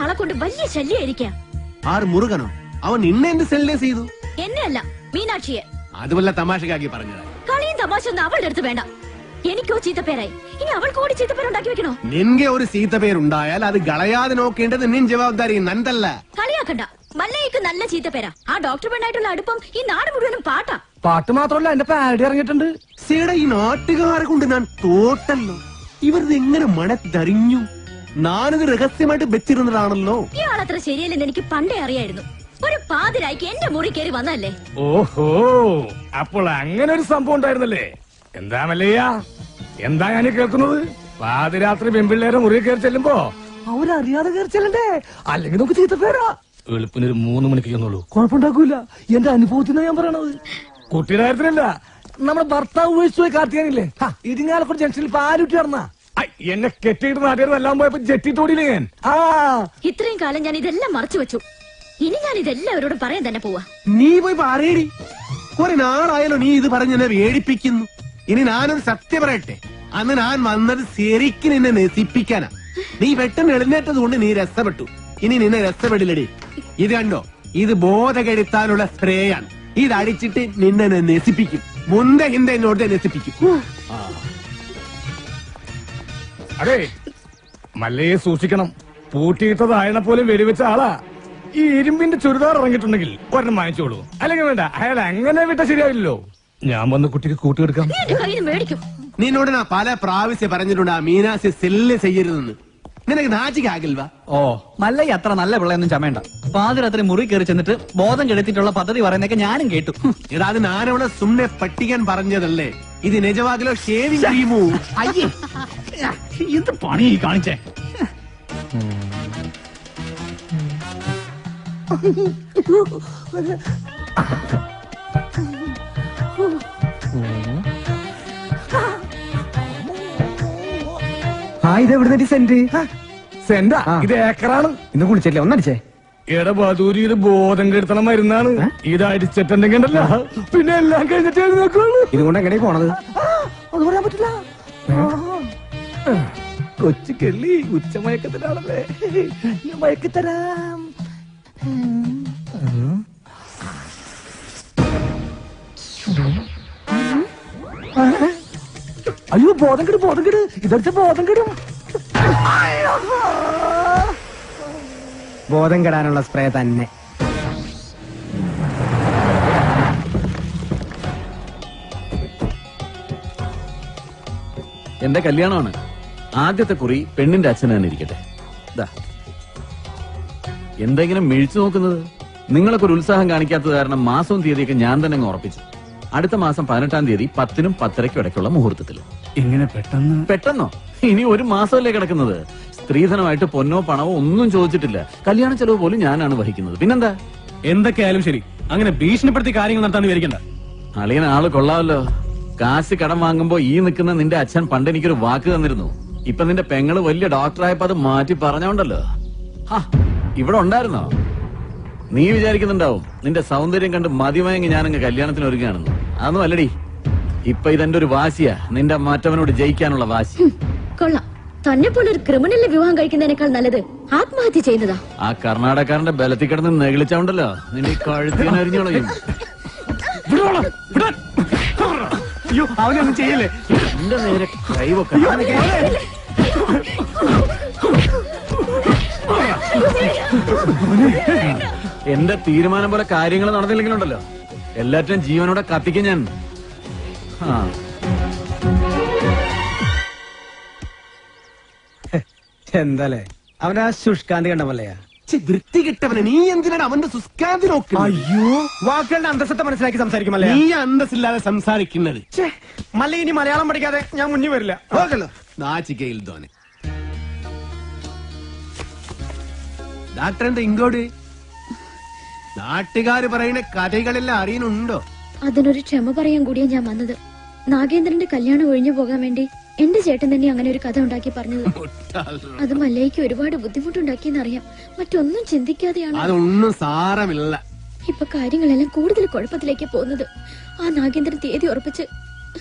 ആളെ കൊണ്ട് വലിയ ശല്യായിരിക്കാം. ആറ് മുറുകനോ? അവൻ നിന്നെ എന്ത് സെല്ലേ ചെയ്തു? എന്നെ അല്ല, മീനാക്ഷിയെ. അത് വല്ല തമാശക്കാക്കി പറഞ്ഞതാ. കളിയും തമാശ ഒന്നും അവളുടെ അടുത്ത് വേണ്ട. എനിക്കോ ചീത്തപ്പേരായി, ഇനി അവൾക്ക് കൂടി ചീത്തപ്പേരുണ്ടാക്കി വെക്കണോ? നിന്റെ ഒരു ചീത്തപ്പേരുണ്ടായാൽ അത് കളയാതെ നോക്കേണ്ടത് നിൻ ജവാബ്ദാരി നന്തല്ല. കളിയാക്കണ്ട. മല്ലയ്ക്ക് നല്ല ചീത്തപ്പേരാ. ആ ഡോക്ടർ പെണ്ണായിട്ടുള്ള അടുപ്പം ഈ നാട് മുഴുവനും പാട്ടാ. പാട്ട് മാത്രമല്ല, എന്റെ പാരഡി ഇറങ്ങിയിട്ടുണ്ട്. സീടെ ഈ നാട്ടുകാരെ കൊണ്ട് ഞാൻ തോട്ടല്ലോ. ഇവരിത് എങ്ങനെ മണത്തറിഞ്ഞു? ഞാനത് രഹസ്യമായിട്ട് വെച്ചിരുന്നതാണല്ലോ. ഇയാളത്ര ശരിയല്ലെന്ന് എനിക്ക് പണ്ടേ അറിയായിരുന്നു. ഒരു പാതിരായിക്ക് എന്റെ മുറി കയറി വന്നല്ലേ. ഓഹോ, അപ്പോൾ അങ്ങനെ ഒരു സംഭവം ഉണ്ടായിരുന്നല്ലേ? എന്താ മല്ലയ്യ, എന്താ ഞാൻ കേൾക്കുന്നത്? പാതിരാത്രി പെൺപിള്ളേരെ മുറി കയറി ചെല്ലുമ്പോ അവരറിയാതെ കയറി ചെല്ലണ്ടേ? അല്ലെങ്കിൽ നമുക്ക് ചീത്തപ്പേരാ. എളുപ്പിനൊരു 3 മണിക്ക് ചെന്നുള്ളൂ, കുഴപ്പമുണ്ടാക്കൂല. എന്റെ അനുഭവത്തിനാ ഞാൻ പറയണത്. കുട്ടിയുടെ കാര്യത്തിലല്ല, നമ്മുടെ ഭർത്താവ് ഉപയോഗിച്ചു പോയി കാർത്തിയാനില്ലേ, ഇരിങ്ങാലക്കുട ജംഗ്ഷനിൽ പാലുറ്റി നടന്ന എന്നെ കെട്ടിയിട്ട് നാട്ടുകാർ എല്ലാം പോയപ്പോ ജെറ്റി തോടിയില്ലേ ഞാൻ. ഇത്രയും കാലം ഞാൻ ഇതെല്ലാം മറച്ചു വെച്ചു. ഇനി ഞാൻ ഇതെല്ലാവരോടും പറയാൻ തന്നെ പോവാ. നീ പോയി പറയടി. കുറെ നാളായാലോ നീ ഇത് പറഞ്ഞ് എന്നെ വേടിപ്പിക്കുന്നു. ഇനി ഞാനൊരു സത്യം പറയട്ടെ. അന്ന് ഞാൻ വന്നത് ശരിക്കും നിന്നെ നശിപ്പിക്കാനാ. നീ പെട്ടെന്ന് എഴുന്നേറ്റത് കൊണ്ട് നീ രസപ്പെട്ടു. ഇനി നിന്നെ രസപ്പെടില്ലടി. ഇത് കണ്ടോ, ഇത് ബോധകെടുത്താനുള്ള സ്പ്രേയാണ്. ഇത് അടിച്ചിട്ട് നിന്നെ നശിപ്പിക്കും. മുന്ത ഹിന്ദ എന്നോട് നശിപ്പിക്കും. അതെ, മല്ലയെ സൂക്ഷിക്കണം. പൂട്ടിയിട്ടതായണ പോലും വെടിവെച്ച ആളാ. ഈ ഇരുമ്പിന്റെ ചുരിദാർ ഇറങ്ങിയിട്ടുണ്ടെങ്കിൽ ഒരെണ്ണം വാങ്ങിച്ചോളൂ. അല്ലെങ്കിൽ വേണ്ട, അയാൾ അങ്ങനെ വിട്ട ശരിയാവില്ലല്ലോ. ഞാൻ വന്ന് കുട്ടിക്ക് കൂട്ടിയെടുക്കാം. നിന്നോട് ഞാൻ പല പ്രാവശ്യം പറഞ്ഞിട്ടുണ്ട് ആ മീനാസി സെല്ല് ചെയ്യരുതെന്ന്. നിനക്ക് നാച്ചിക്കാകിൽവാ? ഓ, മല്ലയ്യ അത്ര നല്ല പിള്ളയൊന്നും ചമയണ്ട. പാതിരാത്രി മുറി കയറി ചെന്നിട്ട് ബോധം കെടുത്തിട്ടുള്ള പദ്ധതി പറയുന്നൊക്കെ ഞാനും കേട്ടു. എടാ, അത് ഞാനവിടെ സുമ്നെ പട്ടിക്കാൻ പറഞ്ഞതല്ലേ. ഇത് നിജവാകിലോ ഷേവിംഗ് ക്രീമോ? അയ്യേ, എന്ത് പണി കാണിച്ചേ. ഇതെവിടെ സെന്റ്? സെന്റാ? ഇത് ഏക്കറാണ്. ഇന്ന് കുളിച്ചല്ലേ, ഒന്നടിച്ചേ. എടബാദൂരി, ഇത് ബോധം കെടുത്തണം മരുന്നാണ്. ഇത് അടിച്ചിട്ടുണ്ടെങ്കിൽ ഉണ്ടല്ലോ, പിന്നെ എല്ലാം കഴിഞ്ഞിട്ട് നോക്കുള്ളൂ. ഇതുകൊണ്ട് എങ്ങനെയാ പോണത്? അത് പറയാൻ പറ്റില്ല. കൊച്ചു കെള്ളി ഉച്ചമയക്കത്തിലാണല്ലേ, ഞാൻ മയക്കിത്തരാം. അയ്യോ, ബോധം കെടും, ബോധം കെട്. ഇതടിച്ച ബോധം കെടും. ബോധം കെടാനുള്ള സ്പ്രേ തന്നെ. എന്റെ കല്യാണമാണ്. ആദ്യത്തെ കുറി പെണ്ണിന്റെ അച്ഛൻ തന്നെ ഇരിക്കട്ടെ. എന്തെങ്കിലും മിഴിച്ചു നോക്കുന്നത്? നിങ്ങളൊക്കെ ഒരു ഉത്സാഹം കാണിക്കാത്തത് കാരണം മാസവും തീയതിയൊക്കെ ഞാൻ തന്നെ അങ്ങ് ഉറപ്പിച്ചു. അടുത്ത മാസം 18-ാം തീയതി 10-നും 10:30-ക്കും ഇടയ്ക്കുള്ള മുഹൂർത്തത്തിൽ. ഇങ്ങനെ പെട്ടെന്നോ? ഇനി ഒരു മാസമല്ലേ കിടക്കുന്നത്. സ്ത്രീധനമായിട്ട് പൊന്നോ പണവോ ഒന്നും ചോദിച്ചിട്ടില്ല. കല്യാണ ചെലവ് പോലും ഞാനാണ് വഹിക്കുന്നത്. പിന്നെന്താ? എന്തൊക്കെയായാലും ശരി, അങ്ങനെ ഭീഷണിപ്പെടുത്തി കാര്യങ്ങൾ നടത്താൻ വിചാരിക്കണ്ട. അളിയൻ ആള് കൊള്ളാമല്ലോ. കാശ് കടം വാങ്ങുമ്പോ ഈ നിൽക്കുന്ന നിന്റെ അച്ഛൻ പണ്ട് എനിക്കൊരു വാക്ക് തന്നിരുന്നു. ഇപ്പൊ നിന്റെ പെങ്ങള് വലിയ ഡോക്ടറായപ്പോ അത് മാറ്റി പറഞ്ഞോണ്ടല്ലോ. ഇവിടെ ഉണ്ടായിരുന്നോ? നീ വിചാരിക്കുന്നുണ്ടാവും നിന്റെ സൗന്ദര്യം കണ്ട് മതിമയങ്ങി ഞാനങ്ങ് കല്യാണത്തിന് ഒരുങ്ങാണെന്ന്. അതൊന്നും അല്ലടി. ഇപ്പൊ ഇതെന്റെ ഒരു വാശിയാ, നിന്റെ മറ്റവനോട് ജയിക്കാനുള്ള വാശി. കൊള്ളാം. തന്നെ പോലെ ഒരു ക്രിമിനലിനെ വിവാഹം കഴിക്കുന്നതിനേക്കാൾ നല്ലത് ആത്മഹത്യ ചെയ്യുന്നതാ. ആ കർണാടകക്കാരന്റെ ബലത്തിൽ കിടന്ന് നെഗളിച്ചോണ്ടല്ലോ നിന്റെ കഴുത്തിന് അരിഞ്ഞോളയും. അയ്യോ, അവനൊന്നും ചെയ്യല്ലേ. എന്റെ നേരെ കൈവൊക്കെ. എന്റെ തീരുമാനം പോലെ കാര്യങ്ങൾ നടന്നില്ലെങ്കിലുണ്ടല്ലോ എല്ലാറ്റിനും ജീവനോടെ കത്തിക്കും ഞാൻ. എന്താലേ അവനാ ശുഷ്കാന്തി കണ്ടമല്ലയാ. വൃത്തി കിട്ടവനെ നീ എന്തിനാണ് അവന്റെ സുസ്കാന്തി നോക്കുക? അയ്യോ, വാക്കുകളുടെ അന്തസ്സത്തെ മനസ്സിലാക്കി സംസാരിക്കുമല്ലേ. നീ അന്തസ്സില്ലാതെ സംസാരിക്കുന്നത്. മല്ല, ഇനി മലയാളം പഠിക്കാതെ ഞാൻ മുന്നിൽ വരില്ല. നാച്ചിക്കയിൽ തോനെ ഡാക്ടർ എന്താ ഇങ്ങോട്ട്? നാട്ടുകാര് പറയുന്ന കഥകളെല്ലാം അറിയുന്നുണ്ടോ? അതിനൊരു ക്ഷമ പറയാൻ കൂടിയാ ഞാൻ വന്നത്. നാഗേന്ദ്രന്റെ കല്യാണം ഒഴിഞ്ഞു പോകാൻ വേണ്ടി എന്റെ ചേട്ടൻ തന്നെ അങ്ങനെ ഒരു കഥ ഉണ്ടാക്കി പറഞ്ഞത്. അത് മല്ലയ്ക്ക് ഒരുപാട് ബുദ്ധിമുട്ടുണ്ടാക്കിയെന്നറിയാം. മറ്റൊന്നും ചിന്തിക്കാതെയാണ്. അതൊന്നും സാരമില്ല. ഇപ്പൊ കാര്യങ്ങളെല്ലാം കൂടുതൽ കുഴപ്പത്തിലേക്ക് പോകുന്നത്. ആ നാഗേന്ദ്രൻ തീയതി ഉറപ്പിച്ച്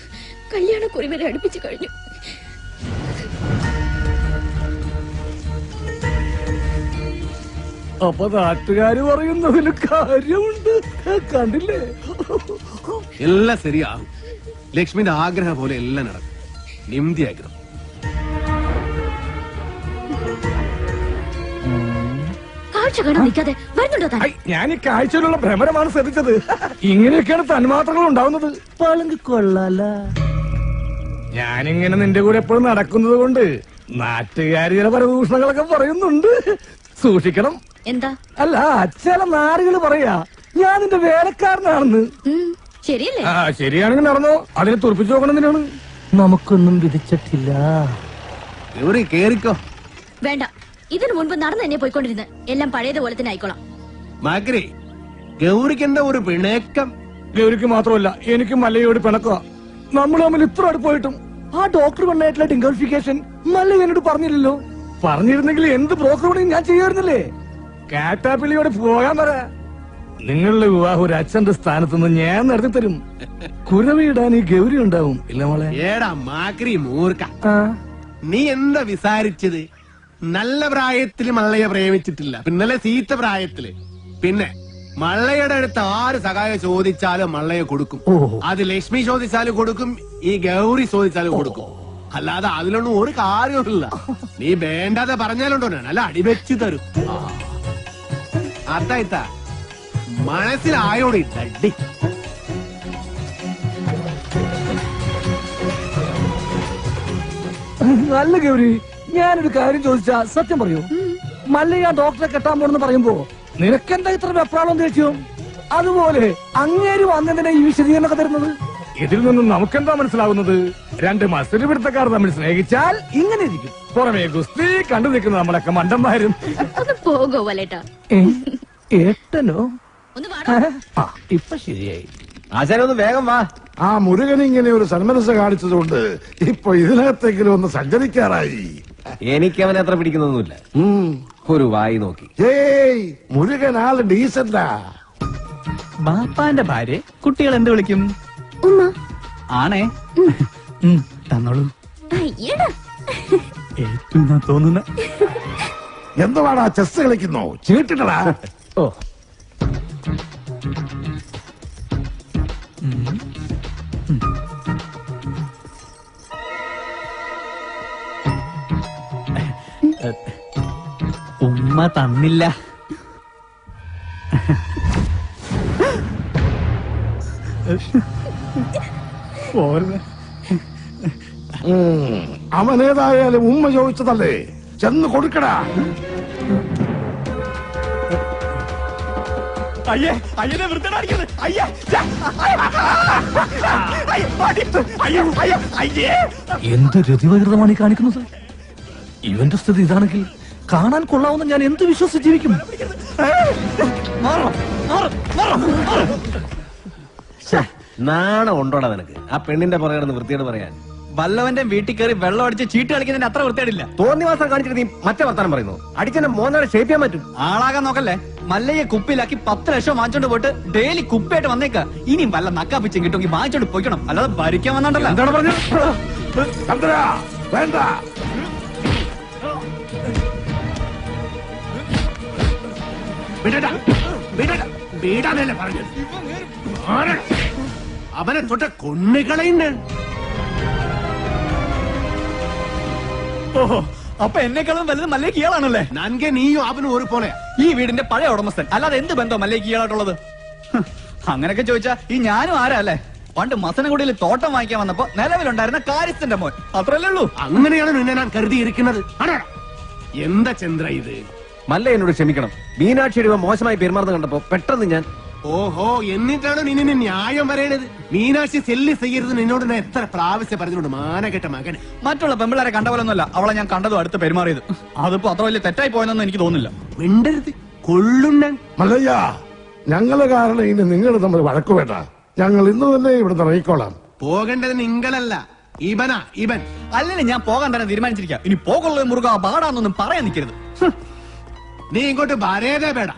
കല്യാണക്കുറി വരെ അടുപ്പിച്ചു കഴിഞ്ഞു. അപ്പൊ നാട്ടുകാര് പറയുന്നതിന് കാര്യമുണ്ട്. കണ്ടില്ലേ? എല്ലാം ശരിയാകും. ലക്ഷ്മിന്റെ ആഗ്രഹം പോലെ എല്ലാം നടക്കും. നിമ്മതി ആഗ്രഹം. കാഴ്ച കാണാൻ നിൽക്കാതെ വരുന്നുണ്ടോ താൻ? ഞാൻ ഈ കാഴ്ചയിലുള്ള ഭ്രമരമാണ് ശ്രദ്ധിച്ചത്. ഇങ്ങനെയൊക്കെയാണ് തന്മാത്രകൾ ഉണ്ടാവുന്നത്. പളുങ്ക് കൊള്ളാല. ഞാനിങ്ങനെ നിന്റെ കൂടെ എപ്പോഴും നടക്കുന്നത് കൊണ്ട് നാട്ടുകാര് ചില പരദൂഷണങ്ങളൊക്കെ പറയുന്നുണ്ട്. സൂക്ഷിക്കണം. എന്താ? അല്ല, ചില നാടുകൾ പറയാ ഞാൻ നിന്റെ വേലക്കാരനാണെന്ന്. ശരിയല്ലേ? ശരിയാണെങ്കിൽ നടന്നോ. അതിനെ തുറപ്പിച്ചു നോക്കണം. എന്തിനാണ്? നമുക്കൊന്നും വിധിച്ചിട്ടില്ല. കേറിക്കോ. വേണ്ട, ഇതിനു മുൻപ് നടന്നു തന്നെ പോയിക്കൊണ്ടിരുന്ന് എല്ലാം പഴയതുപോലെ തന്നെ ആയിക്കോളാം. മാക്രി, ഗൗരിക്കെന്ത ഒരു പിണക്കം? ഗൗരിക്ക് മാത്രമല്ല, എനിക്ക് മല്ലയോട് പിണക്കുക. നമ്മൾ തമ്മിൽ ഇത്ര അടുപ്പായിട്ടും ആ ഡോക്ടർ കൊണ്ടായിട്ടുള്ള ഡിംഗോഫിക്കേഷൻ മല്ല എന്നോട് പറഞ്ഞില്ലല്ലോ. പറഞ്ഞിരുന്നെങ്കിൽ എന്ത് ബ്രോക്കർ പണിയും ഞാൻ ചെയ്യാറുന്നില്ലേ? കാറ്റാപ്പിള്ളിയോട് പോകാൻ പറ. നിങ്ങളുടെ വിവാഹം ഒരു അച്ഛന്റെ സ്ഥാനത്തുനിന്ന് ഞാൻ നടത്തി തരും. കുരവിടാൻ ഈ ഗൗരി ഉണ്ടാവും. ഇല്ല മോളെ? ഏടാ മാക്രി മൂർക്ക, നീ എന്താ വിസാരിച്ചത്? നല്ല പ്രായത്തില് മള്ളയെ പ്രേമിച്ചിട്ടില്ല, പിന്നലെ സീത്ത പ്രായത്തില്. പിന്നെ മള്ളയുടെ അടുത്ത് ആര് സഹായം ചോദിച്ചാലും മള്ളയെ കൊടുക്കും. അത് ലക്ഷ്മി ചോദിച്ചാലും കൊടുക്കും, ഈ ഗൗരി ചോദിച്ചാലും കൊടുക്കും. അല്ലാതെ അതിലൊന്നും ഒരു കാര്യമില്ല. നീ വേണ്ടാതെ പറഞ്ഞാലുണ്ടോ അല്ല അടിവെച്ചു തരും. അത്തായിത്ത മനസ്സിലായോടി തട്ടി. നല്ല ഗൗരി, ഞാനൊരു കാര്യം ചോദിച്ചാ സത്യം പറയൂ. മല്ലയ്യ ഡോക്ടറെ കെട്ടാൻ പോണെന്ന് പറയുമ്പോ നിനക്കെന്താ ഇത്ര വെപ്രാളം തേച്ചു? അതുപോലെ അങ്ങേര് വന്നതിനെ ഈ വിശദീകരണമൊക്കെ തരുന്നത്? ഇതിൽ നിന്നും നമുക്കെന്താ മനസ്സിലാവുന്നത്? രണ്ട് മത്സര പിടുത്തക്കാർ തമ്മിൽ സ്നേഹിച്ചാൽ ഇങ്ങനെ ഇരിക്കും. പുറമേ ഗുസ്തി കണ്ടു നിൽക്കുന്ന നമ്മളൊക്കെ മണ്ടന്മാരും. ഒന്ന് പോകോ വലേട്ടാ. ഏട്ടനോ? ഇപ്പൊ ശരിയായി. ആശാനൊന്ന് വേഗം വാ. ആ മുരുകൻ ഇങ്ങനെ ഒരു സന്മനസ് കാണിച്ചതുകൊണ്ട് ഇപ്പൊ ഇതിനകത്തെങ്കിലും ഒന്ന് സഞ്ചരിക്കാറായി. എനിക്ക് അവനെ അത്ര പിടിക്കുന്നൊന്നുമില്ല. ഒരു വായി നോക്കി. ഏയ്, മുരുകൻ ആള് ഡീസന്റാ. ബാപ്പാന്റെ ഭാര്യ കുട്ടികൾ എന്ത് വിളിക്കും? ഉമ്മ. ആണേ. തന്നോളൂ. അയ്യടാ. ഏറ്റവും തോന്നുന്ന എന്തുവാടാ ചെസ് കളിക്കുന്നോ? ചീട്ടിട്ടടാ. ഓ, ഉമ്മ തന്നില്ല. അവനേതായാലും ഉമ്മ ചോദിച്ചതല്ലേ, ചെന്ന് കൊടുക്കടാ. അയ്യേ, അയ്യനെ വൃത്തിയാക്കുന്നത്. അയ്യേ, എന്ത് രതിവകൃതമാണ് ഈ കാണിക്കുന്നത്? ഇവന്റെ സ്ഥിതി ഇതാണെങ്കിൽ കാണാൻ കൊള്ളാവുന്ന ഞാൻ എന്ത് വിശ്വസിച്ച് ജീവിക്കും? നാണം ഉണ്ടോടാ നിനക്ക്? ആ പെണ്ണിന്റെ പുറകെ വൃത്തിയോട് പറയാൻ. വല്ലവന്റെ വീട്ടിൽ കയറി വെള്ളം അടിച്ച് ചീട്ട് കളിക്കുന്നതിന് അത്ര വൃത്തിയായിട്ടില്ല. തോന്നിവാസം കാണിച്ചിട്ട് നീ മറ്റേ വർത്താനം പറയുന്നു. അടിച്ചെന്നെ മോനാളെ ഷേപ്പ് ചെയ്യാൻ പറ്റും. ആളാകാൻ നോക്കല്ലേ. മല്ലയെ കുപ്പിയിലാക്കി 10 ലക്ഷം വാങ്ങിച്ചോണ്ട് പോയിട്ട് ഡെയിലി കുപ്പിയായിട്ട് വന്നേക്ക. ഇനിയും വല്ല നക്കാപ്പിച്ചും കിട്ടുമെങ്കിൽ വാങ്ങിച്ചോണ്ട് പോയിക്കണം. അല്ലാതെ ഭരിക്കാൻ വന്നോണ്ടല്ലോ. എന്താണ് പറഞ്ഞത്? വേണ്ട. വീടാനല്ലേ പറഞ്ഞത്? അവനെ തൊട്ട കൊണ്ണുകളയുണ്ട്. ഓഹോ, അപ്പൊ എന്നെക്കാളും വലുത് മല്ലേക്ക് ഇയാളാണല്ലേ? നൻകെ നീയും അവനും ഒരു പോലെ. ഈ വീടിന്റെ പഴയ ഉടമസ്ഥൻ. അല്ലാതെ എന്ത് ബന്ധം മല്ലേക്ക് ഇയാളായിട്ടുള്ളത്? അങ്ങനെയൊക്കെ ചോദിച്ചാ ഈ ഞാനും ആരാ അല്ലേ? പണ്ട് മസനഗുഡിയിൽ തോട്ടം വാങ്ങിക്കാൻ വന്നപ്പോ നിലവിലുണ്ടായിരുന്ന കാര്യസ്ഥന്റെ മോൻ. അത്രല്ലേ ഉള്ളൂ. അങ്ങനെയാണ് നിന്നെ ഞാൻ കരുതിയിരിക്കുന്നത്. എന്താ ചന്ദ്ര ഇത്? മല്ല എന്നോട് ക്ഷമിക്കണം. മീനാക്ഷി രൂപ മോശമായി പെരുമാറുന്ന കണ്ടപ്പോ പെട്ടെന്ന് ഞാൻ. ഓഹോ, എന്നിട്ടാണ് നിന്നെ ന്യായം പറയണത്? മീനാക്ഷി സെല്ലി ചെയ്യരുത് നിന്നോട് ഞാൻ എത്ര പ്രാവശ്യം പറഞ്ഞുകൊണ്ട് മാനകെട്ട മകൻ. മറ്റുള്ള പെമ്പിളരെ കണ്ട പോലൊന്നുമല്ല അവളെ ഞാൻ കണ്ടതും അടുത്ത് പെരുമാറിയത്. അതിപ്പോ അത്ര വലിയ തെറ്റായി പോയെന്നൊന്നും എനിക്ക് തോന്നുന്നില്ല. മിണ്ടരുത്, കൊള്ളുണ്ണൻ. മല്ലയ്യ, ഞങ്ങള് കാരണം ഇനി നിങ്ങൾ തമ്മിൽ വഴക്കു വേണ്ട. ഞങ്ങൾ ഇന്ന് തന്നെ ഇവിടെ ഇറങ്ങിക്കോളാം. പോകേണ്ടത് നിങ്ങളല്ല, ഇവനാ. ഇവൻ അല്ലെങ്കിൽ ഞാൻ പോകാൻ തന്നെ തീരുമാനിച്ചിരിക്കാം. ഇനി പോകുള്ള മുറുക പാടാന്നൊന്നും പറയാൻ നിൽക്കരുത്. നീ ഇങ്ങോട്ട് വരേതേ വേട.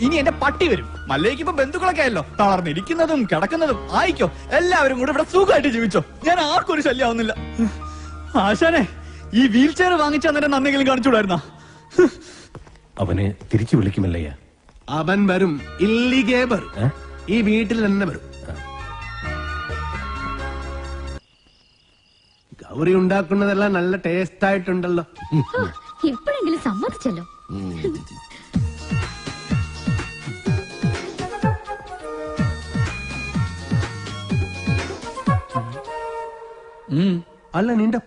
ഇനി എന്റെ പട്ടി വരും. മല്ലേക്ക് ഇപ്പൊ ബന്ധുക്കളൊക്കെ ആയല്ലോ. തളർന്നിരിക്കുന്നതും കിടക്കുന്നതും ആയിക്കോ. എല്ലാവരും കൂടെ ഇവിടെ സുഖമായിട്ട് ജീവിച്ചോ. ഞാൻ ആർക്കും ഒരു ശല്യമാവുന്നില്ല. ആശാനെ, ഈ വീൽ ചെയർ വാങ്ങിച്ച അന്നേരം നന്നെങ്കിലും കാണിച്ചുകൂടായിരുന്ന? അവനെ തിരിച്ചു വിളിക്കുമല്ലയ്യ. അവൻ വരും, ഇല്ലിഗേ വരും. ഈ വീട്ടിൽ തന്നെ വരും. ഗൗരി ഉണ്ടാക്കുന്നതെല്ലാം നല്ല ടേസ്റ്റ് ആയിട്ടുണ്ടല്ലോ. ഇപ്പോഴെങ്കിലും സമ്മതിച്ചല്ലോ. അല്ല, നിന്റെ